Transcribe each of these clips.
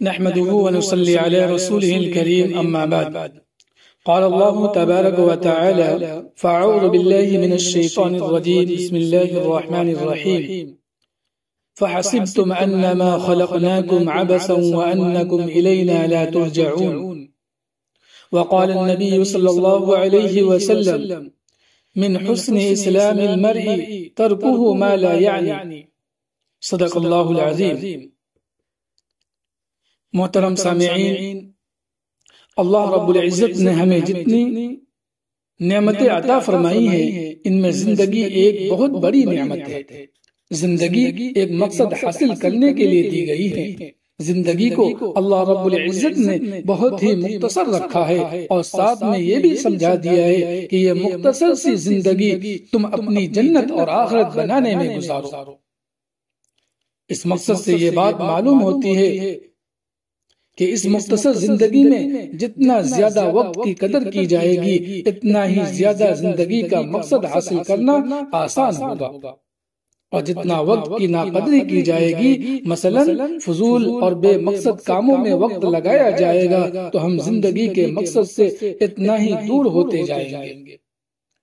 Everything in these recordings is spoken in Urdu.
نحمده ونصلي على رسوله الكريم أما بعد. قال الله تبارك وتعالى: فأعوذ بالله من الشيطان الرجيم. بسم الله الرحمن الرحيم. فحسبتم أنما خلقناكم عبثا وأنكم إلينا لا ترجعون. وقال النبي صلى الله عليه وسلم: من حسن إسلام المرء تركه ما لا يعني. صدق الله العظيم. محترم سامعین، اللہ رب العزت نے ہمیں جتنی نعمتیں عطا فرمائی ہیں ان میں زندگی ایک بہت بڑی نعمت ہے۔ زندگی ایک مقصد حاصل کرنے کے لیے دی گئی ہے۔ زندگی کو اللہ رب العزت نے بہت ہی مختصر رکھا ہے اور ساتھ میں یہ بھی سمجھا دیا ہے کہ یہ مختصر سی زندگی تم اپنی جنت اور آخرت بنانے میں گزارو۔ اس مقصد سے یہ بات معلوم ہوتی ہے کہ اس مختصر زندگی میں جتنا زیادہ وقت کی قدر کی جائے گی اتنا ہی زیادہ زندگی کا مقصد حاصل کرنا آسان ہوگا، اور جتنا وقت کی ناقدری کی جائے گی، مثلا فضول اور بے مقصد کاموں میں وقت لگایا جائے گا، تو ہم زندگی کے مقصد سے اتنا ہی دور ہوتے جائیں گے۔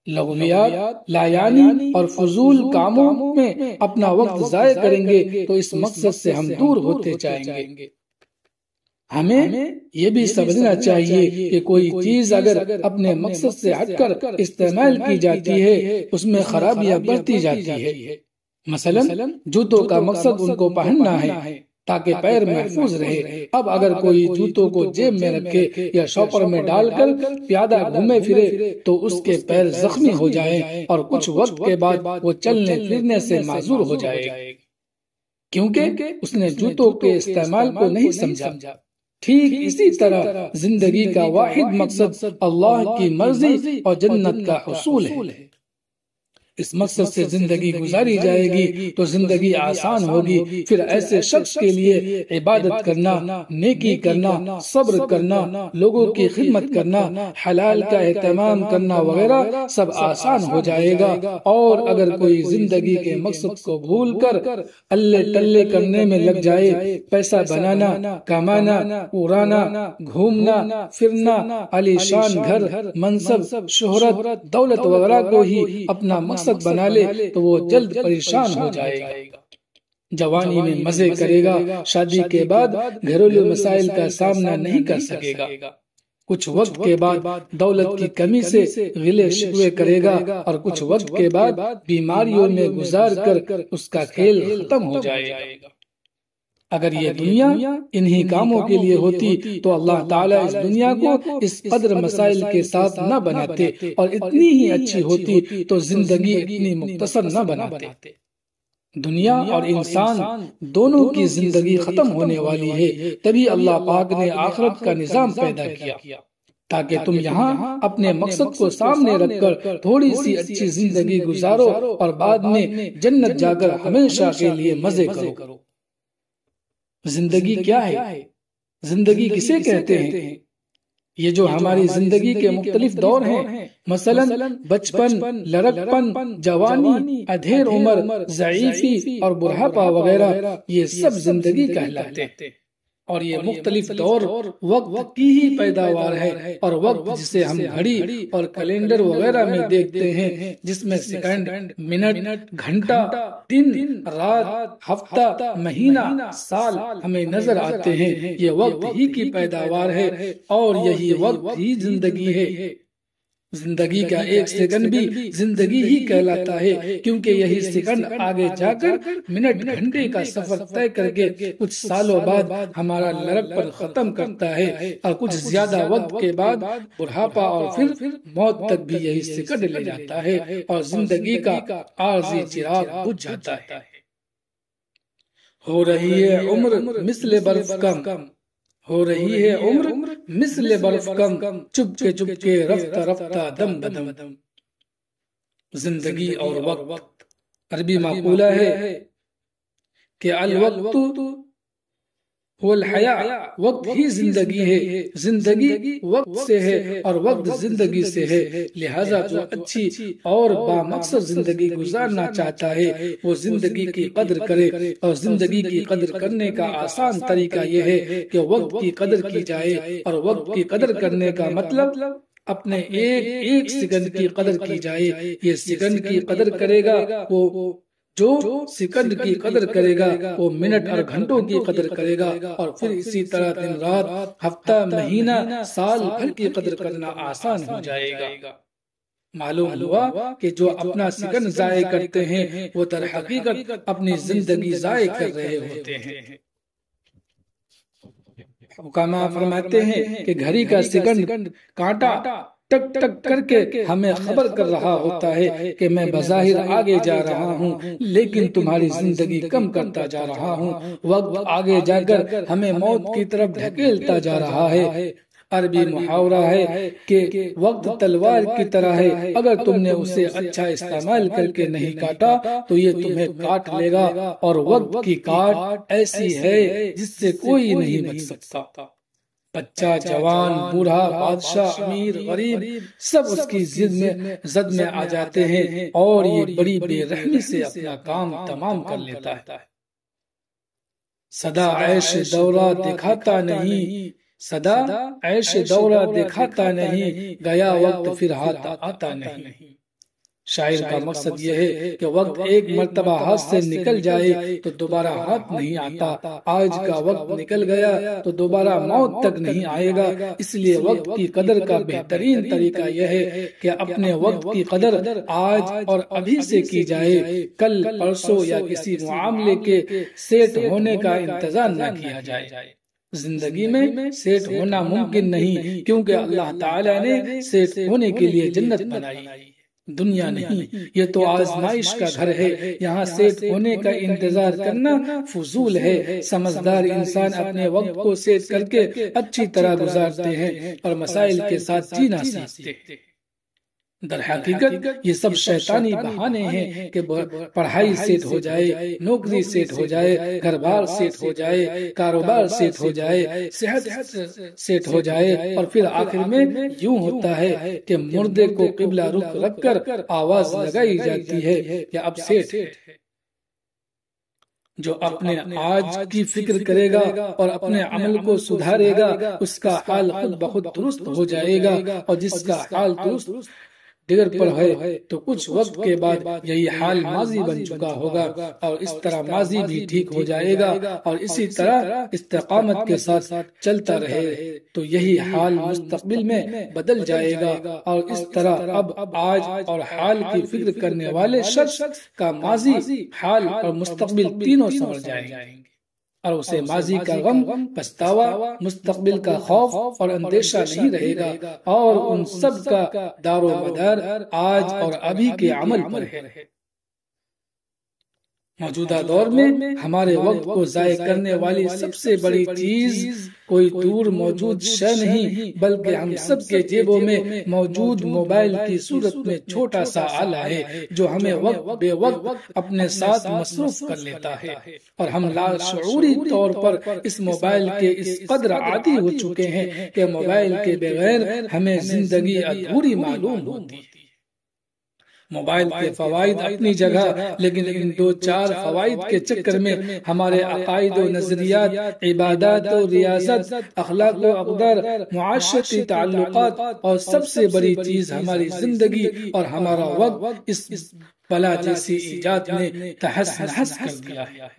لغویات، لایانی اور فضول کاموں میں اپنا وقت ضائع کریں گے تو اس مقصد سے ہم دور ہوتے جائیں گے۔ ہمیں یہ بھی سمجھنا چاہیے کہ کوئی چیز اگر اپنے مقصد سے ہٹ کر استعمال کی جاتی ہے اس میں خرابیاں بڑھتی جاتی ہے۔ مثلا جوتوں کا مقصد ان کو پہننا ہے تاکہ پیر محفوظ رہے۔ اب اگر کوئی جوتوں کو جیب میں رکھے یا شاپر میں ڈال کر پیادہ گھومے پھرے تو اس کے پیر زخمی ہو جائیں اور کچھ وقت کے بعد وہ چلنے پھرنے سے معذور ہو جائے گا، کیونکہ اس نے جوتوں کے استعمال کو نہیں سمجھا۔ ٹھیک اسی طرح زندگی کا واحد مقصد اللہ کی مرضی اور جنت کا حصول ہے۔ اس مقصد سے زندگی گزاری جائے گی تو زندگی آسان ہوگی۔ پھر ایسے شخص کے لیے عبادت کرنا، نیکی کرنا، صبر کرنا، لوگوں کی خدمت کرنا، حلال کا اہتمام کرنا وغیرہ سب آسان ہو جائے گا۔ اور اگر کوئی زندگی کے مقصد کو بھول کر اللہ ٹلے کرنے میں لگ جائے، پیسہ بنانا، کمانا، اڑانا، گھومنا پھرنا، عالی شان گھر، منصب، شہرت، دولت وغیرہ کو ہی اپنا مقصد بنا لے تو وہ جلد پریشان ہو جائے گا۔ جوانی میں مزے کرے گا، شادی کے بعد گھریلو مسائل کا سامنا نہیں کر سکے گا۔ کچھ وقت کے بعد دولت کی کمی سے گلے شکوے کرے گا اور کچھ وقت کے بعد بیماریوں میں گزار کر اس کا کھیل ختم ہو جائے گا۔ اگر یہ دنیا انہی کاموں کے لیے ہوتی تو اللہ تعالیٰ اس دنیا کو اس قدر مسائل کے ساتھ نہ بناتے، اور اتنی ہی اچھی ہوتی تو زندگی اتنی مختصر نہ بناتے۔ دنیا اور انسان دونوں کی زندگی ختم ہونے والی ہے، تبھی اللہ پاک نے آخرت کا نظام پیدا کیا تاکہ تم یہاں اپنے مقصد کو سامنے رکھ کر تھوڑی سی اچھی زندگی گزارو اور بعد میں جنت جا کر ہمیشہ کے لیے مزے کرو۔ زندگی کیا ہے؟ زندگی کسے کہتے ہیں؟ یہ جو ہماری زندگی کے مختلف دور ہیں، مثلا بچپن، لڑکپن، جوانی، ادھیر عمر، ضعیفی اور بڑھاپا وغیرہ، یہ سب زندگی کہلاتے ہیں۔ اور یہ مختلف دور وقت کی ہی پیداوار ہے، اور وقت جسے ہم گھڑی اور کیلنڈر وغیرہ میں دیکھتے ہیں، جس میں سیکنڈ، منٹ، گھنٹہ، دن، رات، ہفتہ، مہینہ، سال ہمیں نظر آتے ہیں، یہ وقت ہی کی پیداوار ہے اور یہی وقت ہی زندگی ہے۔ زندگی کا ایک سیکنڈ بھی زندگی ہی کہلاتا ہے، کیونکہ یہی سیکنڈ آگے جا کر منٹ، گھنٹے کا سفر طے کر کے کچھ سالوں بعد ہمارا لڑک پر ختم کرتا ہے، اور کچھ زیادہ وقت کے بعد بڑھاپا اور پھر موت تک بھی یہی سیکنڈ لے جاتا ہے، اور زندگی کا عارضی چراغ بجھ جاتا ہے۔ ہو رہی ہے عمر مثل برف کم، ہو رہی ہے عمر مثل برف کم، چپ کے رفتہ رفتہ دم بدم۔ زندگی اور وقت عربی مقولہ ہے کہ الوقت هو الحیاء، وقت ہی زندگی ہے، زندگی وقت سے ہے اور وقت زندگی سے ہے، لہذا جو اچھی اور بامقصد زندگی گزارنا چاہتا ہے وہ زندگی کی قدر کرے، اور زندگی کی قدر کرنے کا آسان طریقہ یہ ہے کہ وقت کی قدر کی جائے، اور وقت کی قدر کرنے کا مطلب اپنے ایک سیکنڈ کی قدر کی جائے۔ یہ سیکنڈ کی قدر کرے گا وہ، جو سیکنڈ کی قدر کرے گا وہ منٹ اور گھنٹوں کی قدر کرے گا، اور پھر اسی طرح دن رات، ہفتہ، مہینہ، سال بھر کی قدر کرنا آسان ہو جائے گا۔ معلوم ہوا کہ جو اپنا سیکنڈ ضائع کرتے ہیں وہ در حقیقت اپنی زندگی ضائع کر رہے ہوتے ہیں۔ حکامہ فرماتے ہیں کہ گھڑی کا سیکنڈ کانٹا ٹک ٹک کر کے ہمیں خبر کر رہا ہوتا ہے کہ میں بظاہر آگے جا رہا ہوں لیکن تمہاری زندگی کم کرتا جا رہا ہوں۔ وقت آگے جا کر ہمیں موت کی طرف دھکیلتا جا رہا ہے۔ عربی محاورہ ہے کہ وقت تلوار کی طرح ہے، اگر تم نے اسے اچھا استعمال کر کے نہیں کاٹا تو یہ تمہیں کاٹ لے گا، اور وقت کی کاٹ ایسی ہے جس سے کوئی نہیں بچ سکتا۔ بچہ، جوان، بوڑھا، بادشاہ، امیر، غریب، سب اس کی زد میں آ جاتے ہیں، اور یہ بڑی بے رحمی سے اپنا کام تمام کر لیتا ہے۔ سدا عیش دورہ دکھاتا نہیں، سدا عیش دورہ دکھاتا نہیں، گیا وقت پھر ہاتھ آتا نہیں۔ شاعر کا مقصد یہ ہے کہ وقت ایک مرتبہ ہاتھ سے نکل جائے تو دوبارہ ہاتھ نہیں آتا، آج کا وقت نکل گیا تو دوبارہ موت تک نہیں آئے گا۔ اس لیے وقت کی قدر کا بہترین طریقہ یہ ہے کہ اپنے وقت کی قدر آج اور ابھی سے کی جائے، کل، پرسوں یا کسی معاملے کے سیٹ ہونے کا انتظار نہ کیا جائے۔ زندگی میں سیٹ ہونا ممکن نہیں، کیونکہ اللہ تعالیٰ نے سیٹ ہونے کے لیے جنت بنائی، دنیا نہیں۔ یہ تو آزمائش کا گھر ہے، یہاں سیٹ ہونے کا انتظار کرنا فضول ہے۔ سمجھدار انسان اپنے وقت کو سیٹ کر کے اچھی طرح گزارتے ہیں اور مسائل کے ساتھ جینا سیکھتے ہیں۔ در حقیقت یہ سب شیطانی بہانے ہیں کہ پڑھائی سیٹ ہو جائے، نوکری سیٹ ہو جائے، گھر بار سیٹ ہو جائے، کاروبار سیٹ ہو جائے، صحت سیٹ ہو جائے، اور پھر آخر میں یوں ہوتا ہے کہ مردے کو قبلہ رخ رکھ کر آواز لگائی جاتی ہے کہ اب سیٹ ہے۔ جو اپنے آج کی فکر کرے گا اور اپنے عمل کو سدھارے گا اس کا حال خود بخود درست ہو جائے گا، اور جس کا حال درست ڈگر پر ہے تو کچھ وقت کے بعد یہی حال ماضی بن چکا ہوگا، اور اس طرح ماضی بھی ٹھیک ہو جائے گا، اور اسی طرح استقامت کے ساتھ چلتا رہے تو یہی حال مستقبل میں بدل جائے گا، اور اس طرح اب آج اور حال کی فکر کرنے والے شخص کا ماضی، حال اور مستقبل تینوں سنور جائیں گے، اور اسے ماضی کا غم، پچھتاوا، مستقبل کا خوف اور اندیشہ نہیں رہے گا، اور ان سب کا دار و مدار آج اور ابھی کے عمل پر ہے۔ موجودہ دور میں ہمارے وقت کو ضائع کرنے والی سب سے بڑی چیز کوئی دور موجود شے نہیں، بلکہ ہم سب کے جیبوں میں موجود موبائل کی صورت میں چھوٹا سا آلہ ہے جو ہمیں وقت بے وقت اپنے ساتھ مصروف کر لیتا ہے، اور ہم لاشعوری طور پر اس موبائل کے اس قدر عادی ہو چکے ہیں کہ موبائل کے بغیر ہمیں زندگی ادھوری معلوم ہوتی ہے۔ موبائل کے فوائد اپنی جگہ، لیکن ان دو چار فوائد کے چکر میں ہمارے عقائد و نظریات، عبادات و ریاضت، اخلاق و اقدار، معاشرتی تعلقات، اور سب سے بڑی چیز ہماری زندگی اور ہمارا وقت اس بلا جیسی ایجاد نے تہس نہس کر دیا ہے،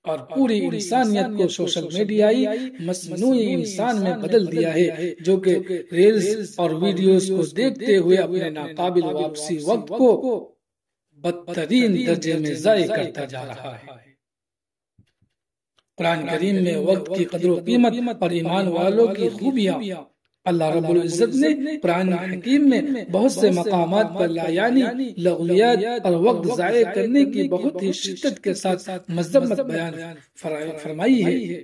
اور پوری انسانیت کو سوشل میڈیائی مصنوعی انسان میں بدل دیا ہے، جو کہ ریلز اور ویڈیوز کو دیکھتے ہوئے اپنے ناقابل واپسی وقت کو بدترین درجے میں ضائع کرتا جا رہا ہے۔ قرآن کریم میں وقت کی قدر و قیمت اور ایمان والوں کی خوبیاں اللہ رب العزت نے قرآن حکیم میں بہت سے مقامات پر لایانی، لغویات اور وقت ضائع کرنے کی بہت ہی شدت کے ساتھ مذمت بیان فرمائی ہے۔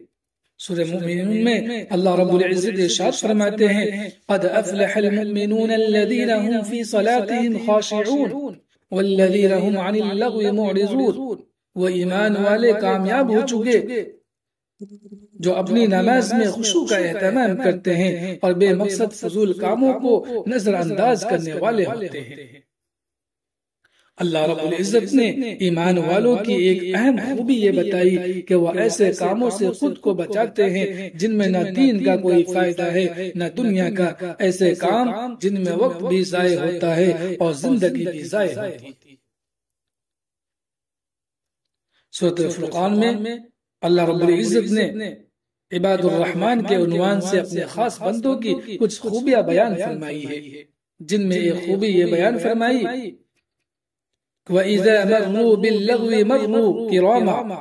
سورہ مومنون میں اللہ رب العزت ارشاد فرماتے ہیں قد افلح المؤمنون الذين هم في صلاتهم خاشعون والذين هم عن اللغو معرضون، وہ ایمان والے کامیاب ہو چکے جو اپنی نماز میں خشوع کا اہتمام کرتے ہیں اور بے مقصد فضول کاموں کو نظر انداز کرنے والے ہوتے ہیں۔ اللہ رب العزت نے ایمان والوں کی ایک اہم خوبی یہ بتائی کہ وہ ایسے کاموں سے خود کو بچاتے ہیں جن میں نہ دین کا کوئی فائدہ ہے نہ دنیا کا، ایسے کام جن میں وقت بھی ضائع ہوتا ہے اور زندگی بھی ضائع ہوتی ہے۔ سورۃ الفرقان میں اللہ رب العزت نے عباد الرحمن کے عنوان سے اپنے خاص بندوں کی کچھ خوبیاں بیان فرمائی ہے، جن میں ایک خوبی یہ بیان فرمائی وَإِذَا مَرُّوا بِاللَّغْوِ مَرُّوا كِرَامًا،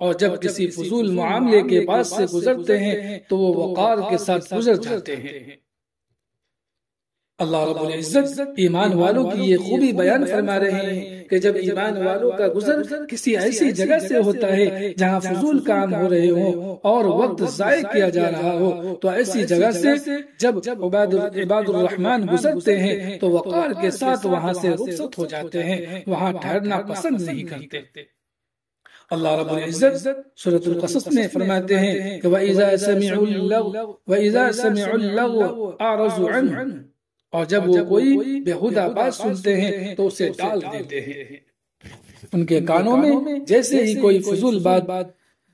اور جب کسی فضول معاملے کے پاس سے گزرتے ہیں تو وہ وقار کے ساتھ گزر جاتے ہیں۔ اللہ رب العزت ایمان والوں کی یہ خوبی بیان فرما رہے ہیں کہ جب ایمان والوں کا گزر کسی ایسی جگہ سے ہوتا ہے جہاں فضول کام ہو رہے ہوں اور وقت ضائع کیا جا رہا ہو، تو ایسی جگہ سے جب عباد الرحمن گزرتے ہیں تو وقار کے ساتھ وہاں سے رخصت ہو جاتے ہیں، وہاں ٹھہرنا پسند نہیں کرتے۔ اللہ رب العزت سورۃ القصص میں فرماتے ہیں کہ وَإِذَا سَمِعُوا اللَّغْوَ أَعْرَضُوا عَنْهُ، اور جب وہ کوئی بےہودہ بات سنتے ہیں تو اسے ٹال دیتے ہیں۔ ان کے کانوں میں جیسے ہی کوئی فضول بات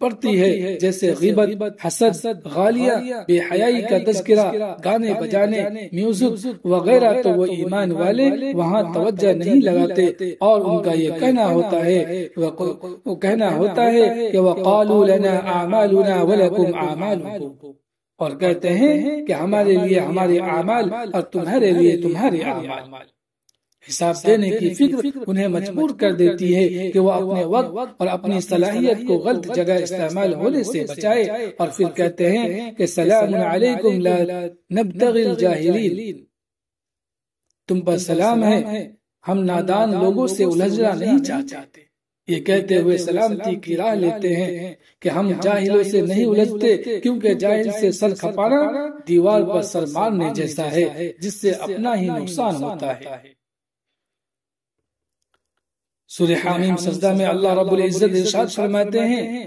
پڑتی ہے، جیسے غیبت، حسد، غالیہ، بے حیائی کا تذکرہ، گانے بجانے، میوزک وغیرہ، تو وہ ایمان والے وہاں توجہ نہیں لگاتے اور ان کا یہ کہنا ہوتا ہے کہ وَقَالُوا لَنَا أَعْمَالُنَا وَلَكُمْ أَعْمَالُكُمْ، اور کہتے ہیں کہ ہمارے لیے ہمارے اعمال اور تمہارے لیے تمہارے اعمال۔ حساب دینے کی فکر انہیں مجبور کر دیتی ہے کہ وہ اپنے وقت اور اپنی صلاحیت کو غلط جگہ استعمال ہونے سے بچائے، اور پھر کہتے ہیں کہ سلام علیکم لا نبتغی الجاہلین، تم پر سلام ہے، ہم نادان لوگوں سے الجھنا نہیں چاہتے۔ یہ کہتے ہوئے سلامتی کی راہ لیتے ہیں کہ ہم جاہلوں سے نہیں الجھتے، کیونکہ جاہل سے سر کھپانا دیوار پر سر مارنے جیسا ہے، جس سے اپنا ہی نقصان ہوتا ہے۔ سورہ حامیم سجدہ میں اللہ رب العزت ارشاد فرماتے ہیں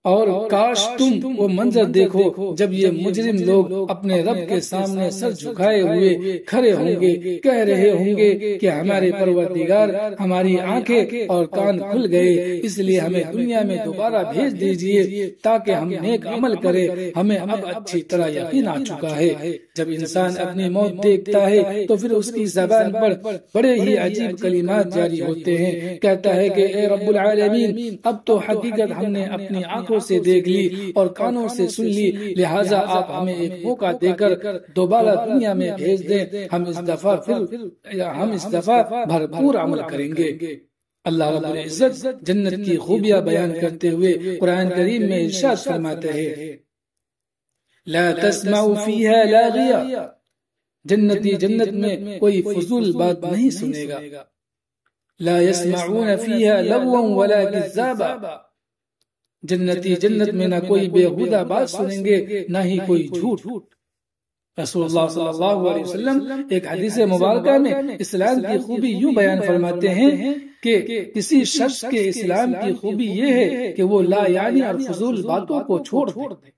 اور کاش تم وہ منظر دیکھو جب یہ مجرم لوگ اپنے رب کے سامنے سر جھکائے ہوئے کھڑے ہوں گے، کہہ رہے ہوں گے کہ ہمارے پروردگار، ہماری آنکھیں اور کان کھل گئے، اس لیے ہمیں دنیا میں دوبارہ بھیج دیجئے تاکہ ہم نیک عمل کریں، ہمیں اب اچھی طرح یقین آ چکا ہے۔ جب انسان اپنی موت دیکھتا ہے تو پھر اس کی زبان پر بڑے ہی عجیب کلمات جاری ہوتے ہیں، کہتا ہے کہ اے رب العالمین، اب تو حقیقت ہم نے اپنی آنکھوں سے دیکھ لی اور کانوں سے سن لی، لہٰذا آپ ہمیں ایک موقع دے کر دوبارہ دنیا میں بھیج دیں، ہم اس دفعہ بھرپور عمل کریں گے۔ اللہ رب العزت جنت کی خوبیاں بیان کرتے ہوئے قرآن کریم میں ارشاد فرماتے ہیں لا تسمع فیہا لاغیہ، جنتی جنت میں کوئی فضول بات نہیں سنے گا۔ لا يسمعون فیہا لغوا ولا کذابا، جنتی جنت میں نہ کوئی بےہودہ بات سنیں گے نہ ہی کوئی جھوٹ۔ رسول اللہ صلی اللہ علیہ وسلم ایک حدیث مبارکہ میں اسلام کی خوبی یوں بیان فرماتے ہیں کہ کسی شخص کے اسلام کی خوبی یہ ہے کہ وہ لا یعنی اور فضول باتوں کو چھوڑ دے۔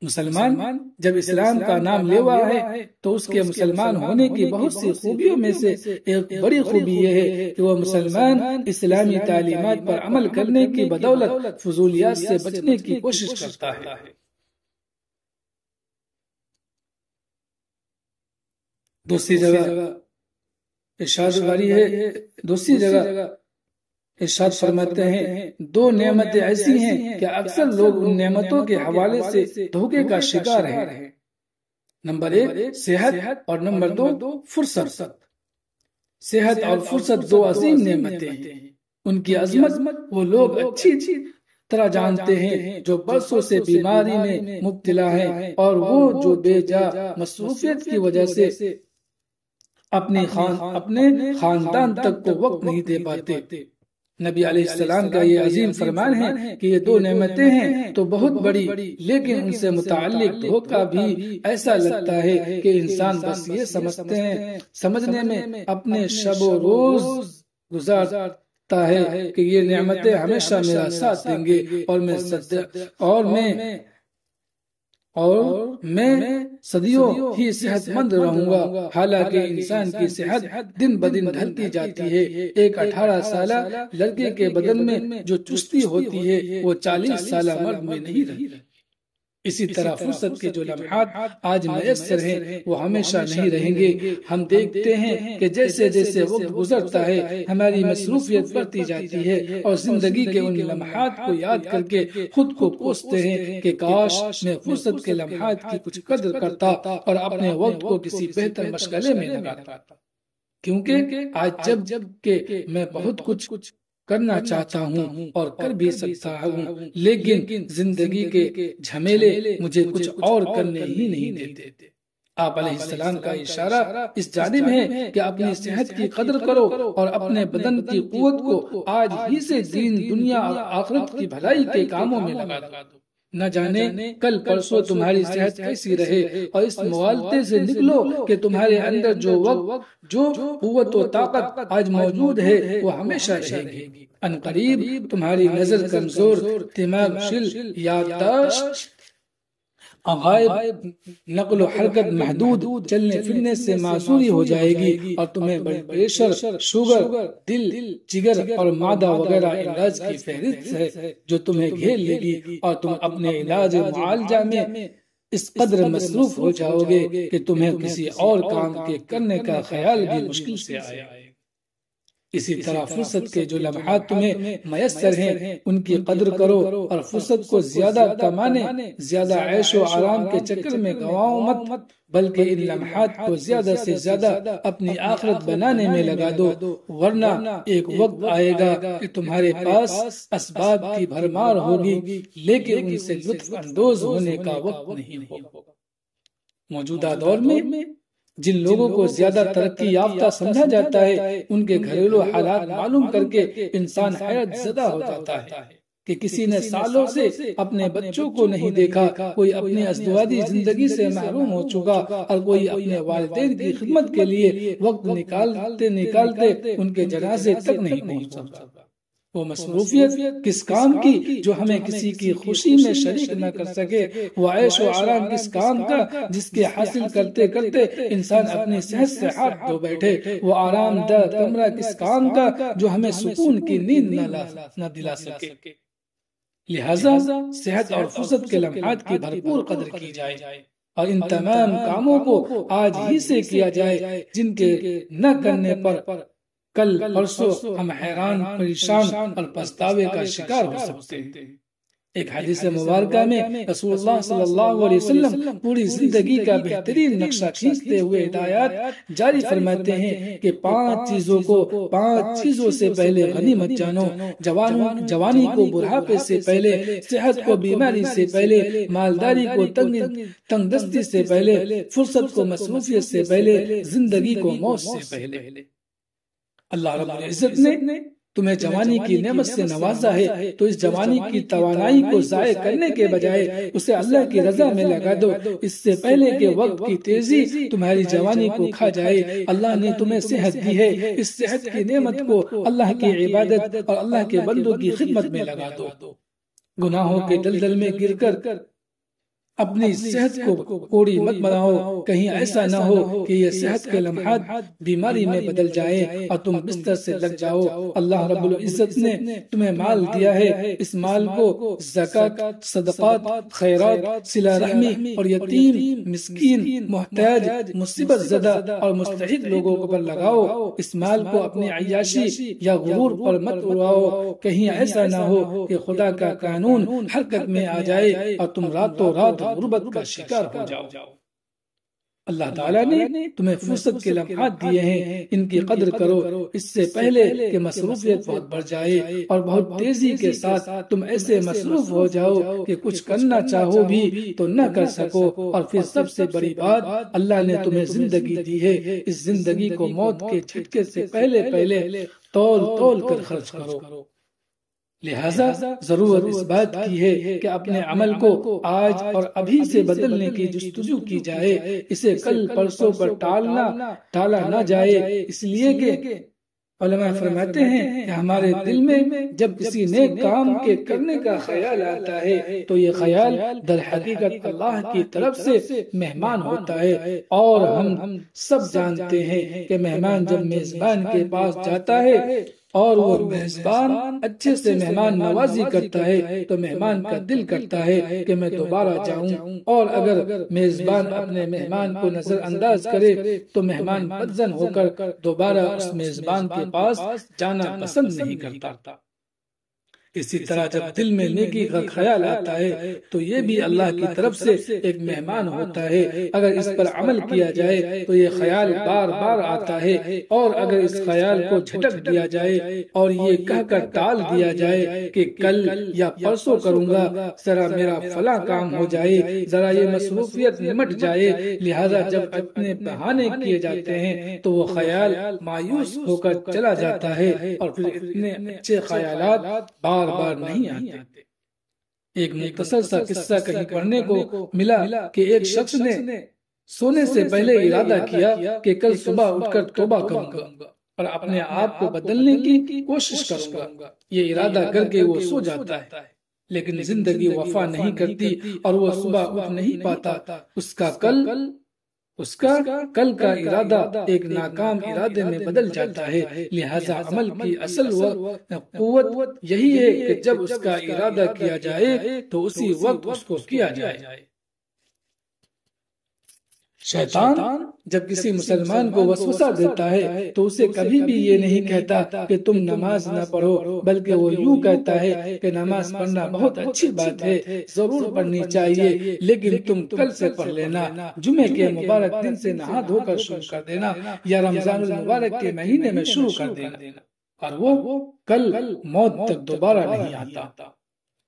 مسلمان جب اسلام کا نام لیوا ہے تو اس کے مسلمان ہونے کی بہت سی خوبیوں میں سے ایک بڑی خوبی یہ ہے کہ وہ مسلمان اسلامی تعلیمات پر عمل کرنے کی بدولت فضولیات سے بچنے کی کوشش کرتا ہے۔ دوسری جگہ ارشاد باری ہے، دوسری جگہ ارشاد فرماتے ہیں دو نعمتیں ایسی ہیں کہ اکثر لوگ ان نعمتوں کے حوالے سے دھوکے کا شکار ہیں۔ نمبر 1 صحت اور نمبر 2 فرصت۔ صحت اور فرصت دو عظیم نعمتیں ہیں، ان کی عظمت وہ لوگ اچھی طرح جانتے ہیں جو برسوں سے بیماری میں مبتلا ہیں، اور وہ جو بے جا مصروفیت کی وجہ سے اپنے خاندان تک کو وقت نہیں دے پاتے۔ نبی علیہ السلام کا یہ عظیم فرمان ہے کہ یہ دو نعمتیں ہیں تو بہت بڑی، لیکن ان سے متعلق دھوکہ بھی ایسا لگتا ہے کہ انسان بس یہ سمجھنے میں اپنے شب و روز سکتا ہے کہ یہ نعمتیں ہمیشہ میرا ساتھ دیں گے اور میں صدیوں ہی صحت مند رہوں گا۔ حالانکہ انسان کی صحت دن بدن ڈھلتی جاتی ہے۔ ایک 18 سالہ لڑکے کے بدن میں جو چستی ہوتی ہے وہ 40 سالہ مرد میں نہیں رہی۔ اسی طرح فرصت کے جو لمحات آج میسر ہیں وہ ہمیشہ نہیں رہیں گے۔ ہم دیکھتے ہیں کہ جیسے جیسے وقت گزرتا ہے ہماری مصروفیت بڑھتی جاتی ہے اور زندگی کے ان لمحات کو یاد کر کے خود کو کوستے ہیں کہ کاش میں فرصت کے لمحات کی کچھ قدر کرتا اور اپنے وقت کو کسی بہتر مشغلے میں لگاتا، کیونکہ آج جب کہ میں بہت کچھ کرنا چاہتا ہوں اور کر بھی سکتا ہوں، لیکن زندگی کے جھمیلے مجھے کچھ اور کرنے ہی نہیں دیتے۔ آپ علیہ السلام کا اشارہ اس جانب ہے کہ اپنی صحت کی قدر کرو اور اپنے بدن کی قوت کو آج ہی سے دین دنیا اور آخرت کی بھلائی کے کاموں میں لگا دو۔ نہ جانے کل پرسوں تمہاری صحت کیسی رہے، اور اس موالتے سے نکلو کہ تمہارے اندر جو قوت و طاقت آج موجود ہے وہ ہمیشہ رہے گی۔ ان قریب تمہاری نظر کمزور، دماغ شل، یادداشت غائب، نقل و حرکت محدود، چلنے پھرنے سے معذوری ہو جائے گی، اور تمہیں پریشر، شوگر، دل، جگر اور معدہ وغیرہ علاج کی فہرست ہے جو تمہیں گھیر لے گی، اور تم اپنے علاج معالجہ میں اس قدر مصروف ہو جاؤ گے کہ تمہیں کسی اور کام کے کرنے کا خیال بھی مشکل سے آئے۔ اسی طرح فرصت کے جو لمحات تمہیں میسر ہیں ان کی قدر کرو، اور فرصت کو زیادہ کمانے، زیادہ عیش و آرام کے چکر میں گواؤ مت، بلکہ ان لمحات کو زیادہ سے زیادہ اپنی آخرت بنانے میں لگا دو، ورنہ ایک وقت آئے گا کہ تمہارے پاس اسباب کی بھرمار ہوگی لیکن ان سے لطف اندوز ہونے کا وقت نہیں ہوگا۔ موجودہ دور میں جن لوگوں کو زیادہ ترقی یافتہ سمجھا جاتا ہے ان کے گھریلو حالات معلوم کر کے انسان حیرت زدہ ہو جاتا ہے کہ کسی نے سالوں سے اپنے بچوں کو نہیں دیکھا، کوئی اپنی ازدواجی زندگی سے محروم ہو چکا، اور کوئی اپنے والدین کی خدمت کے لیے وقت نکالتے ان کے جنازے تک نہیں پہنچ سکتا۔ وہ مصروفیت کس کام کی جو ہمیں کسی کی خوشی میں شریک نہ کر سکے، وہ عیش و آرام کس کام کا جس کے حاصل کرتے کرتے انسان اپنی صحت سے ہاتھ دھو بیٹھے، وہ آرام دہ کمرہ کس کام کا جو ہمیں سکون کی نیند نہ دلا سکے۔ لہذا صحت اور فرصت کے لمحات کی بھرپور قدر کی جائے، اور ان تمام کاموں کو آج ہی سے کیا جائے جن کے نہ کرنے پر کل پرسوں ہم حیران، پریشان اور پچھتاوے کا شکار ہو سکتے ہیں۔ ایک حدیث مبارکہ میں رسول اللہ صلی اللہ علیہ وسلم پوری زندگی کا بہترین نقشہ کھینچتے ہوئے ہدایات جاری فرماتے ہیں کہ 5 چیزوں سے پہلے غنیمت جانو، جوانی کو بڑھاپے سے پہلے، صحت کو بیماری سے پہلے، مالداری کو تنگ دستی سے پہلے، فرصت کو مصروفیت سے پہلے، زندگی کو موت سے پہلے۔ اللہ رب العزت نے تمہیں جوانی کی نعمت سے نوازا ہے تو اس جوانی کی توانائی کو ضائع کرنے کے بجائے اسے اللہ کی رضا میں لگا دو، اس سے پہلے کہ وقت کی تیزی تمہاری جوانی کو کھا جائے۔ اللہ نے تمہیں صحت دی ہے، اس صحت کی نعمت کو اللہ کی عبادت اور اللہ کے بندوں کی خدمت میں لگا دو۔ گناہوں کے دلدل میں گر کر اپنی صحت کو کوڑی مت بناؤ، کہیں ایسا نہ ہو کہ یہ صحت کے لمحات بیماری میں بدل جائیں اور تم بستر سے لگ جاؤ۔ اللہ رب العزت نے تمہیں مال دیا ہے، اس مال کو زکات، صدقات، خیرات، صلہ رحمی اور یتیم، مسکین، محتاج، مصیبت زدہ اور مستحق لوگوں پر لگاؤ۔ اس مال کو اپنی عیاشی یا غرور پر مت اڑاؤ، کہیں ایسا نہ ہو کہ خدا کا قانون حرکت میں آ جائے اور تم راتوں رات غربت کا شکار ہو جاؤ۔ اللہ تعالیٰ نے تمہیں فرصت کے لمحات دیے ہیں، ان کی قدر کرو، اس سے پہلے کہ مصروفیت بہت بڑھ جائے اور بہت تیزی کے ساتھ تم ایسے مصروف ہو جاؤ کہ کچھ کرنا چاہو بھی تو نہ کر سکو۔ اور پھر سب سے بڑی بات، اللہ نے تمہیں زندگی دی ہے، اس زندگی کو موت کے جھٹکے سے پہلے تول کر خرچ کرو۔ لہذا ضرورت اس بات کی ہے کہ اپنے عمل کو آج اور ابھی سے بدلنے کی جستجو کی جائے، اسے کل پرسوں پر ٹالا نہ جائے، اس لیے کہ علماء فرماتے ہیں کہ ہمارے دل میں جب کسی نیک کام کے کرنے کا خیال آتا ہے تو یہ خیال در حقیقت اللہ کی طرف سے مہمان ہوتا ہے، اور ہم سب جانتے ہیں کہ مہمان جب میزبان کے پاس جاتا ہے اور وہ میزبان اچھے سے مہمان نوازی کرتا ہے تو مہمان کا دل کرتا ہے کہ میں دوبارہ جاؤں، اور اگر میزبان اپنے مہمان کو نظر انداز کرے تو مہمان بدظن ہو کر دوبارہ اس میزبان کے پاس جانا پسند نہیں کرتا۔ اسی طرح جب دل میں نیکی کا خیال آتا ہے تو یہ بھی اللہ کی طرف سے ایک مہمان ہوتا ہے، اگر اس پر عمل کیا جائے تو یہ خیال بار بار آتا ہے، اور اگر اس خیال کو جھٹک دیا جائے اور یہ کہہ کر ٹال دیا جائے کہ کل یا پرسوں کروں گا، ذرا میرا فلاں کام ہو جائے، ذرا یہ مصروفیت نمٹ جائے، لہذا جب اپنے بہانے کیے جاتے ہیں تو وہ خیال مایوس ہو کر چلا جاتا ہے، اور پھر اتنے اچھے خیالات بار بار نہیں آتے۔ ایک مختصر سا قصہ کہیں پڑھنے کو ملا کہ ایک شخص نے سونے سے پہلے ارادہ کیا کہ کل صبح اٹھ کر توبہ کروں گا اور اپنے آپ کو بدلنے کی کوشش کروں گا۔ یہ ارادہ کر کے وہ سو جاتا ہے، لیکن زندگی وفا نہیں کرتی اور وہ صبح اٹھ نہیں پاتا۔ اس کا کل کا ارادہ ایک ناکام ارادے میں بدل جاتا ہے، لہذا عمل کی اصل قوت یہی ہے کہ جب اس کا ارادہ کیا جائے تو اسی وقت اس کو کیا جائے۔ شیطان جب کسی مسلمان کو وسوسہ دیتا ہے تو اسے کبھی بھی یہ نہیں کہتا کہ تم نماز نہ پڑھو، بلکہ وہ یوں کہتا ہے کہ نماز پڑھنا بہت اچھی بات ہے، ضرور پڑھنی چاہیے، لیکن تم کل سے پڑھ لینا، جمعے کے مبارک دن سے نہا دھو کر شروع کر دینا، یا رمضان المبارک کے مہینے میں شروع کر دینا، اور وہ کل موت تک دوبارہ نہیں آتا۔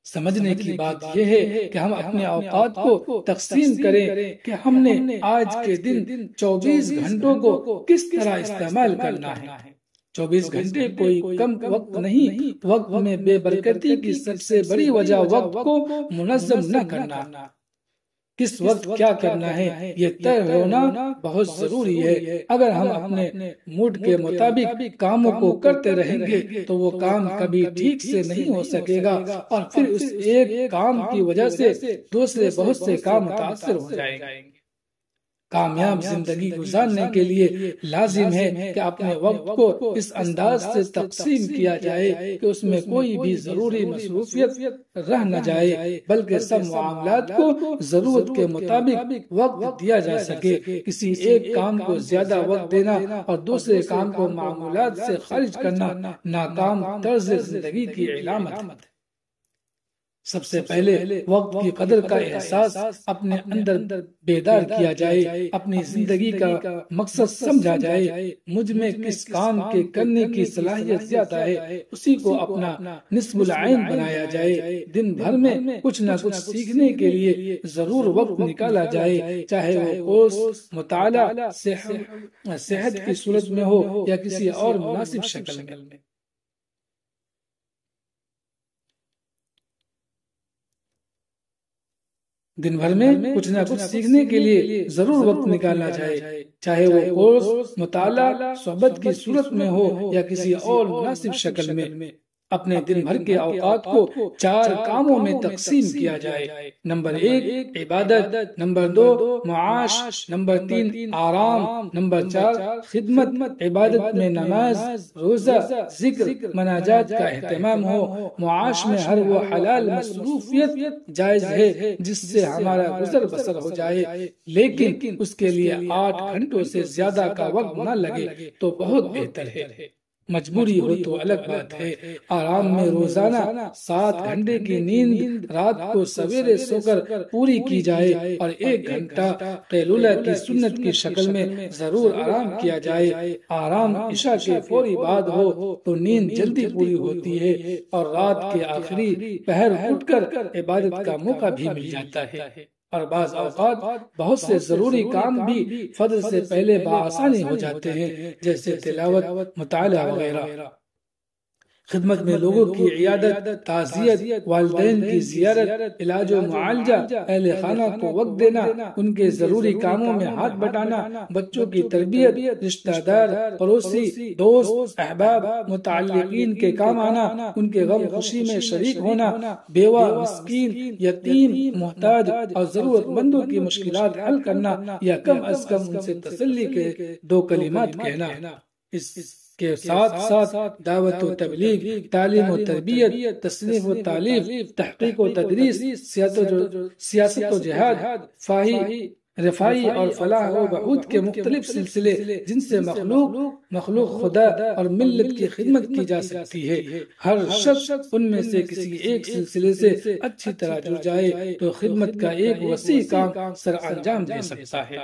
سمجھنے کی بات یہ ہے کہ ہم اپنے اوقات کو تقسیم کریں کہ ہم نے آج کے دن 24 گھنٹوں کو کس طرح استعمال کرنا ہے۔ 24 گھنٹے کوئی کم وقت نہیں، وقت میں بے برکتی کی سب سے بڑی وجہ وقت کو منظم نہ کرنا۔ کس وقت کیا کرنا ہے یہ طے ہونا بہت ضروری ہے۔ اگر ہم اپنے موڈ کے مطابق کاموں کو کرتے رہیں گے تو وہ کام کبھی ٹھیک سے نہیں ہو سکے گا، اور پھر اس ایک کام کی وجہ سے دوسرے بہت سے کام متاثر ہو جائیں گے۔ کامیاب زندگی گزارنے کے لیے لازم ہے کہ اپنے وقت کو اس انداز سے تقسیم کیا جائے کہ اس میں کوئی بھی ضروری مصروفیت رہ نہ جائے، بلکہ سب معاملات کو ضرورت کے مطابق وقت دیا جا سکے۔ کسی ایک کام کو زیادہ وقت دینا اور دوسرے کام کو معمولات سے خارج کرنا ناکام طرز زندگی کی علامت ہے۔ سب سے پہلے وقت کی قدر کا احساس اپنے اندر بیدار کیا جائے، اپنی زندگی کا مقصد سمجھا جائے، مجھ میں کس کام کے کرنے کی صلاحیت زیادہ ہے اسی کو اپنا نصب العین بنایا جائے۔ دن بھر میں کچھ نہ کچھ سیکھنے کے لیے ضرور وقت نکالا جائے، چاہے وہ کورس، مطالعہ، صحت کی صورت میں ہو یا کسی اور مناسب شکل میں۔ دن بھر میں کچھ نہ کچھ سیکھنے کے لیے ضرور وقت نکالنا جائے، چاہے وہ کورس، مطالعہ، صحبت کی صورت میں ہو یا کسی اور مناسب شکل میں۔ اپنے دن بھر کے اوقات کو 4 کاموں میں تقسیم کیا جائے۔ نمبر 1 عبادت، نمبر 2 معاش، نمبر 3 آرام، نمبر 4 خدمت۔ عبادت میں نماز، روزہ، ذکر، مناجات کا اہتمام ہو۔ معاش میں ہر وہ حلال مصروفیت جائز ہے جس سے ہمارا گزر بسر ہو جائے، لیکن اس کے لیے 8 گھنٹوں سے زیادہ کا وقت نہ لگے تو بہت بہتر ہے۔ مجبوری ہو تو الگ بات ہے۔ آرام میں روزانہ 7 گھنٹے کی نیند رات کو سویرے سو کر پوری کی جائے، اور 1 گھنٹہ قیلولہ کی سنت کی شکل میں ضرور آرام کیا جائے۔ آرام عشاء کے فوری بعد ہو تو نیند جلدی پوری ہوتی ہے، اور رات کے آخری پہر اٹھ کر عبادت کا موقع بھی مل جاتا ہے۔ اور بعض اوقات بہت سے ضروری کام بھی فجر سے پہلے بآسانی ہو جاتے ہیں، جیسے تلاوت، مطالعہ وغیرہ۔ خدمت میں لوگوں کی عیادت، تعزیت، والدین کی زیارت، علاج و معالجہ، اہل خانہ کو وقت دینا، ان کے ضروری کاموں میں ہاتھ بٹانا، بچوں کی تربیت، رشتہ دار، پڑوسی، دوست، احباب، متعلقین کے کام آنا، ان کے غم خوشی میں شریک ہونا، بیوہ، مسکین، یتیم، محتاج اور ضرورت مندوں کی مشکلات حل کرنا، یا کم از کم ان سے تسلی کے 2 کلمات کہنا۔ اس کے ساتھ ساتھ دعوت و تبلیغ، تعلیم و تربیت، تصنیف و تعلیف، تحقیق و تدریس، سیاست و جہاد، رفائی اور فلاح و بہبود کے مختلف سلسلے جن سے مخلوق خدا اور ملت کی خدمت کی جا سکتی ہے۔ ہر شخص ان میں سے کسی ایک سلسلے سے اچھی طرح جڑ جائے تو خدمت کا ایک وسیع کام سر انجام دے سکتا ہے۔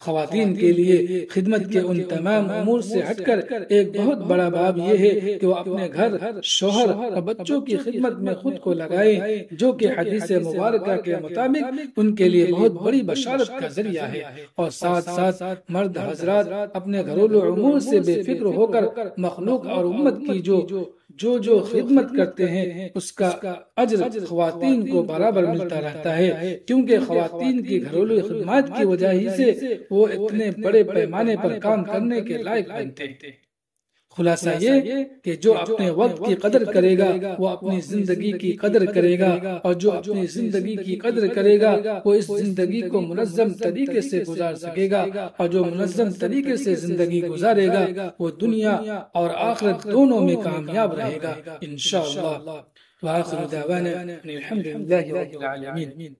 خواتین کے لیے خدمت کے ان تمام امور سے ہٹ کر ایک بہت بڑا باب یہ ہے کہ وہ اپنے گھر، شوہر اور بچوں کی خدمت میں خود کو لگائیں، جو کہ حدیث مبارکہ کے مطابق ان کے لیے بہت بڑی بشارت کا ذریعہ ہے۔ اور ساتھ ساتھ مرد حضرات اپنے گھریلو امور سے بے فکر ہو کر مخلوق اور امت کی جو خدمت کرتے ہیں اس کا اجر خواتین کو برابر ملتا رہتا ہے، کیونکہ خواتین کی گھریلو خدمات کی وجہ ہی سے وہ اتنے بڑے پیمانے پر کام کرنے کے لائق بنتے ہیں۔ خلاصہ یہ کہ جو اپنے وقت کی قدر کرے گا وہ اپنی زندگی کی قدر کرے گا، اور جو اپنی زندگی کی قدر کرے گا وہ اس زندگی کو منظم طریقے سے گزار سکے گا، اور جو منظم طریقے سے زندگی گزارے گا وہ دنیا اور آخرت دونوں میں کامیاب رہے گا انشاءاللہ۔ وآخر دعوانا الحمد للہ رب العالمین۔